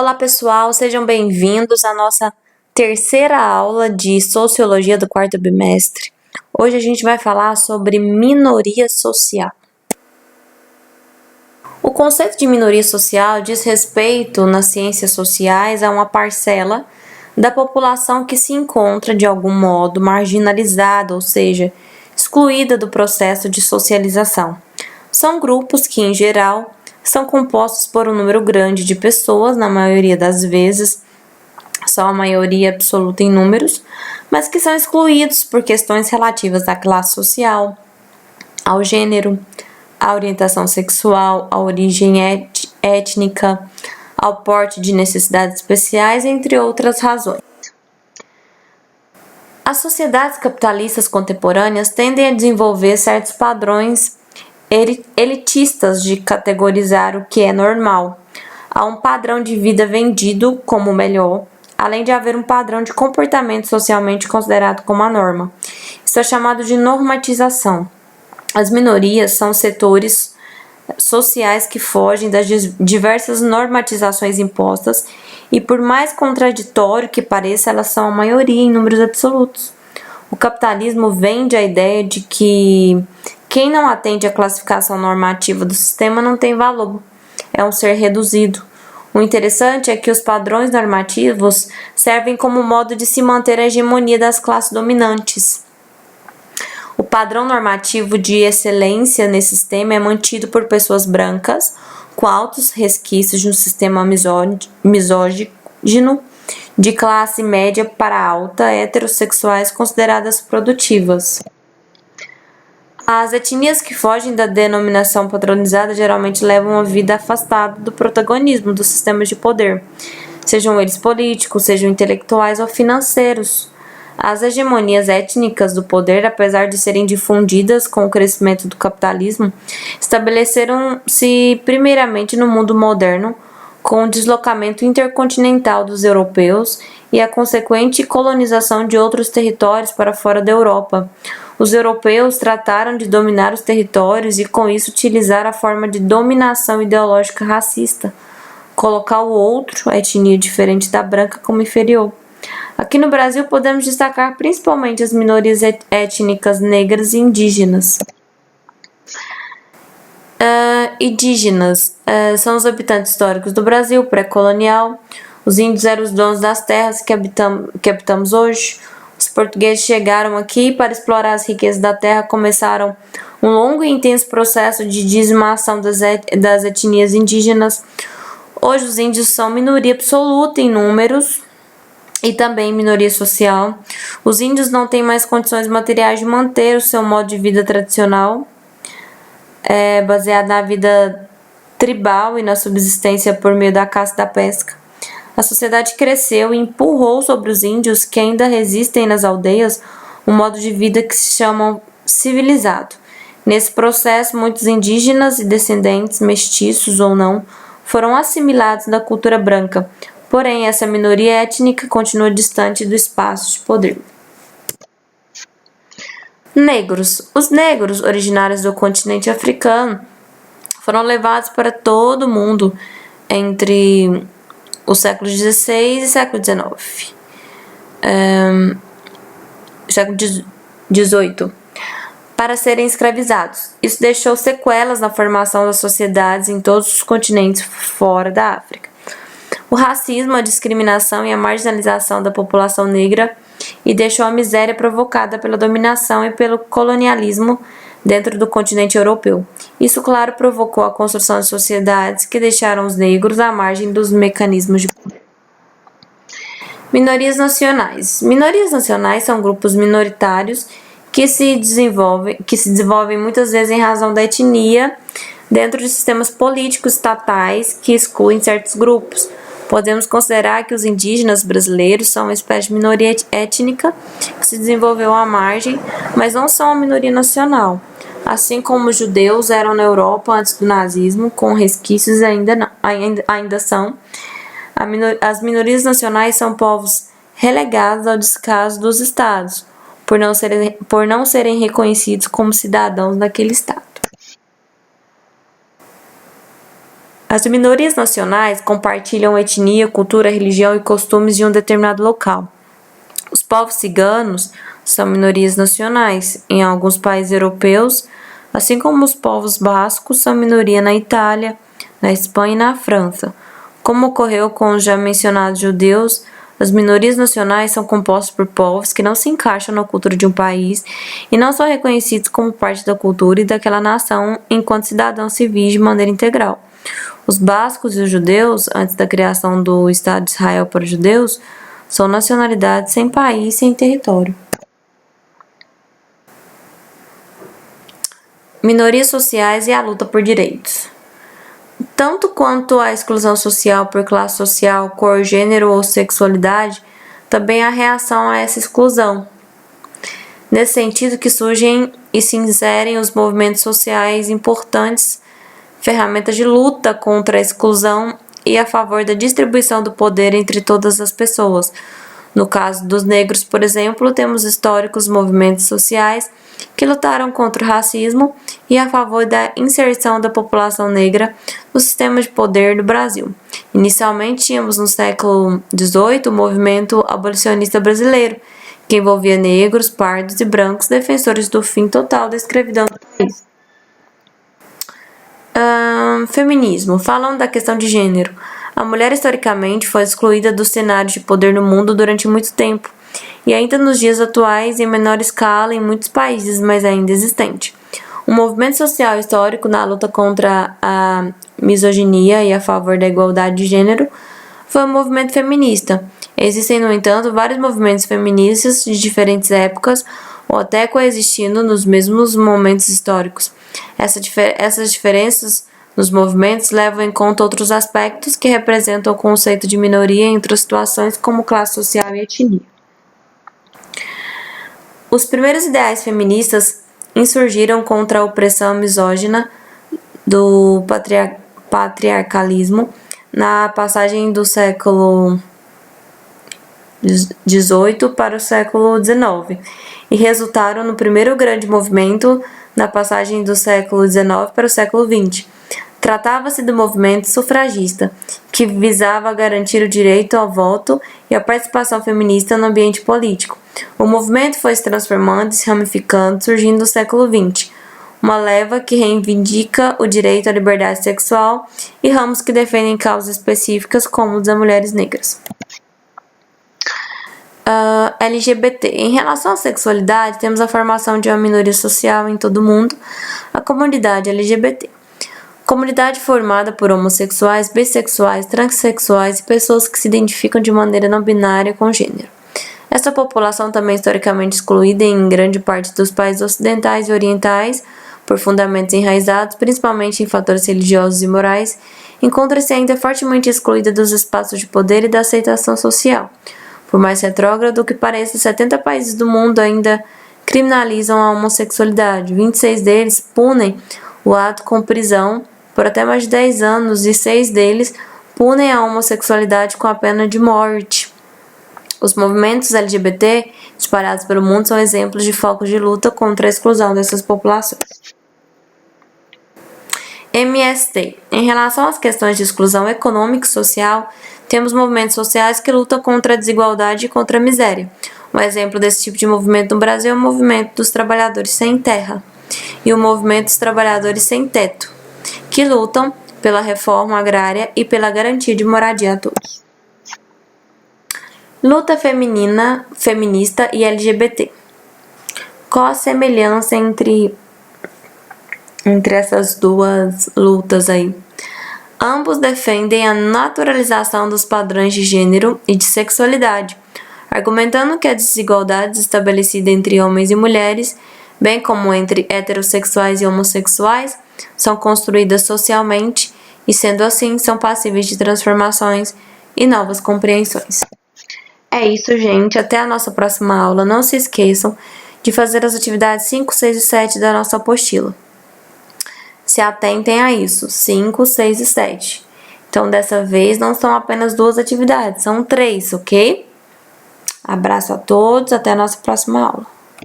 Olá pessoal, sejam bem-vindos à nossa terceira aula de Sociologia do quarto bimestre. Hoje a gente vai falar sobre minoria social. O conceito de minoria social diz respeito nas ciências sociais a uma parcela da população que se encontra de algum modo marginalizada, ou seja, excluída do processo de socialização. São grupos que, em geral, são compostos por um número grande de pessoas, na maioria das vezes, são a maioria absoluta em números, mas que são excluídos por questões relativas à classe social, ao gênero, à orientação sexual, à origem étnica, ao porte de necessidades especiais, entre outras razões. As sociedades capitalistas contemporâneas tendem a desenvolver certos padrões elitistas de categorizar o que é normal. Há um padrão de vida vendido como melhor, além de haver um padrão de comportamento socialmente considerado como a norma. Isso é chamado de normatização. As minorias são setores sociais que fogem das diversas normatizações impostas e, por mais contraditório que pareça, elas são a maioria em números absolutos. O capitalismo vende a ideia de que quem não atende à classificação normativa do sistema não tem valor, é um ser reduzido. O interessante é que os padrões normativos servem como modo de se manter a hegemonia das classes dominantes. O padrão normativo de excelência nesse sistema é mantido por pessoas brancas, com altos resquícios de um sistema misógino, de classe média para alta, heterossexuais consideradas produtivas. As etnias que fogem da denominação padronizada geralmente levam uma vida afastada do protagonismo dos sistemas de poder, sejam eles políticos, sejam intelectuais ou financeiros. As hegemonias étnicas do poder, apesar de serem difundidas com o crescimento do capitalismo, estabeleceram-se primeiramente no mundo moderno, com o deslocamento intercontinental dos europeus e a consequente colonização de outros territórios para fora da Europa. Os europeus trataram de dominar os territórios e, com isso, utilizar a forma de dominação ideológica racista, colocar o outro, a etnia diferente da branca, como inferior. Aqui no Brasil, podemos destacar principalmente as minorias étnicas negras e indígenas. Indígenas são os habitantes históricos do Brasil pré-colonial. Os índios eram os donos das terras que habitamos hoje. Os portugueses chegaram aqui para explorar as riquezas da terra, começaram um longo e intenso processo de dizimação das etnias indígenas. Hoje os índios são minoria absoluta em números e também minoria social. Os índios não têm mais condições materiais de manter o seu modo de vida tradicional, baseado na vida tribal e na subsistência por meio da caça e da pesca. A sociedade cresceu e empurrou sobre os índios que ainda resistem nas aldeias um modo de vida que se chama civilizado. Nesse processo, muitos indígenas e descendentes, mestiços ou não, foram assimilados na cultura branca, porém essa minoria étnica continua distante do espaço de poder. Negros. Os negros, originários do continente africano, foram levados para todo o mundo entre o século XVI e século XIX. Século XVIII, para serem escravizados. Isso deixou sequelas na formação das sociedades em todos os continentes fora da África. O racismo, a discriminação e a marginalização da população negra e deixou a miséria provocada pela dominação e pelo colonialismo dentro do continente europeu. Isso, claro, provocou a construção de sociedades que deixaram os negros à margem dos mecanismos de poder. Minorias nacionais. Minorias nacionais são grupos minoritários que se desenvolvem muitas vezes em razão da etnia dentro de sistemas políticos estatais que excluem certos grupos. Podemos considerar que os indígenas brasileiros são uma espécie de minoria étnica que se desenvolveu à margem, mas não são uma minoria nacional. Assim como os judeus eram na Europa antes do nazismo, com resquícios ainda são, as minorias nacionais são povos relegados ao descaso dos estados, por não serem reconhecidos como cidadãos daquele estado. As minorias nacionais compartilham etnia, cultura, religião e costumes de um determinado local. Os povos ciganos são minorias nacionais em alguns países europeus, assim como os povos bascos são minoria na Itália, na Espanha e na França. Como ocorreu com os já mencionados judeus, as minorias nacionais são compostas por povos que não se encaixam na cultura de um país e não são reconhecidos como parte da cultura e daquela nação enquanto cidadãos civis de maneira integral. Os bascos e os judeus, antes da criação do Estado de Israel para os judeus, são nacionalidades sem país, sem território. Minorias sociais e a luta por direitos. Tanto quanto a exclusão social por classe social, cor, gênero ou sexualidade, também há reação a essa exclusão. Nesse sentido que surgem e se inserem os movimentos sociais importantes, ferramentas de luta contra a exclusão e a favor da distribuição do poder entre todas as pessoas. No caso dos negros, por exemplo, temos históricos movimentos sociais que lutaram contra o racismo e a favor da inserção da população negra no sistema de poder do Brasil. Inicialmente, tínhamos no século XVIII o movimento abolicionista brasileiro, que envolvia negros, pardos e brancos defensores do fim total da escravidão do país. Feminismo. Falando da questão de gênero, a mulher historicamente foi excluída do cenário de poder no mundo durante muito tempo, e ainda nos dias atuais, em menor escala em muitos países, mas ainda existente. Um movimento social histórico na luta contra a misoginia e a favor da igualdade de gênero foi o movimento feminista. Existem, no entanto, vários movimentos feministas de diferentes épocas ou até coexistindo nos mesmos momentos históricos. Essas diferenças nos movimentos levam em conta outros aspectos que representam o conceito de minoria em outras situações como classe social e etnia. Os primeiros ideais feministas insurgiram contra a opressão misógina do patriarcalismo na passagem do século XVIII para o século XIX e resultaram no primeiro grande movimento na passagem do século XIX para o século XX. Tratava-se do movimento sufragista, que visava garantir o direito ao voto e a participação feminista no ambiente político. O movimento foi se transformando e se ramificando, surgindo no século XX, uma leva que reivindica o direito à liberdade sexual e ramos que defendem causas específicas, como os das mulheres negras. LGBT. Em relação à sexualidade, temos a formação de uma minoria social em todo o mundo, a comunidade LGBT. Comunidade formada por homossexuais, bissexuais, transexuais e pessoas que se identificam de maneira não binária com gênero. Essa população, também historicamente excluída em grande parte dos países ocidentais e orientais, por fundamentos enraizados, principalmente em fatores religiosos e morais, encontra-se ainda fortemente excluída dos espaços de poder e da aceitação social. Por mais retrógrado que pareça, 70 países do mundo ainda criminalizam a homossexualidade. 26 deles punem o ato com prisão por até mais de 10 anos e 6 deles punem a homossexualidade com a pena de morte. Os movimentos LGBT espalhados pelo mundo são exemplos de focos de luta contra a exclusão dessas populações. MST. Em relação às questões de exclusão econômica e social, temos movimentos sociais que lutam contra a desigualdade e contra a miséria. Um exemplo desse tipo de movimento no Brasil é o movimento dos trabalhadores sem terra e o movimento dos trabalhadores sem teto, que lutam pela reforma agrária e pela garantia de moradia a todos. Luta feminista e LGBT. Qual a semelhança entre essas duas lutas aí? Ambos defendem a naturalização dos padrões de gênero e de sexualidade, argumentando que a desigualdade estabelecida entre homens e mulheres, bem como entre heterossexuais e homossexuais, são construídas socialmente e, sendo assim, são passíveis de transformações e novas compreensões. É isso, gente. Até a nossa próxima aula. Não se esqueçam de fazer as atividades 5, 6 e 7 da nossa apostila. Se atentem a isso, 5, 6 e 7. Então, dessa vez, não são apenas 2 atividades, são 3, ok? Abraço a todos, até a nossa próxima aula.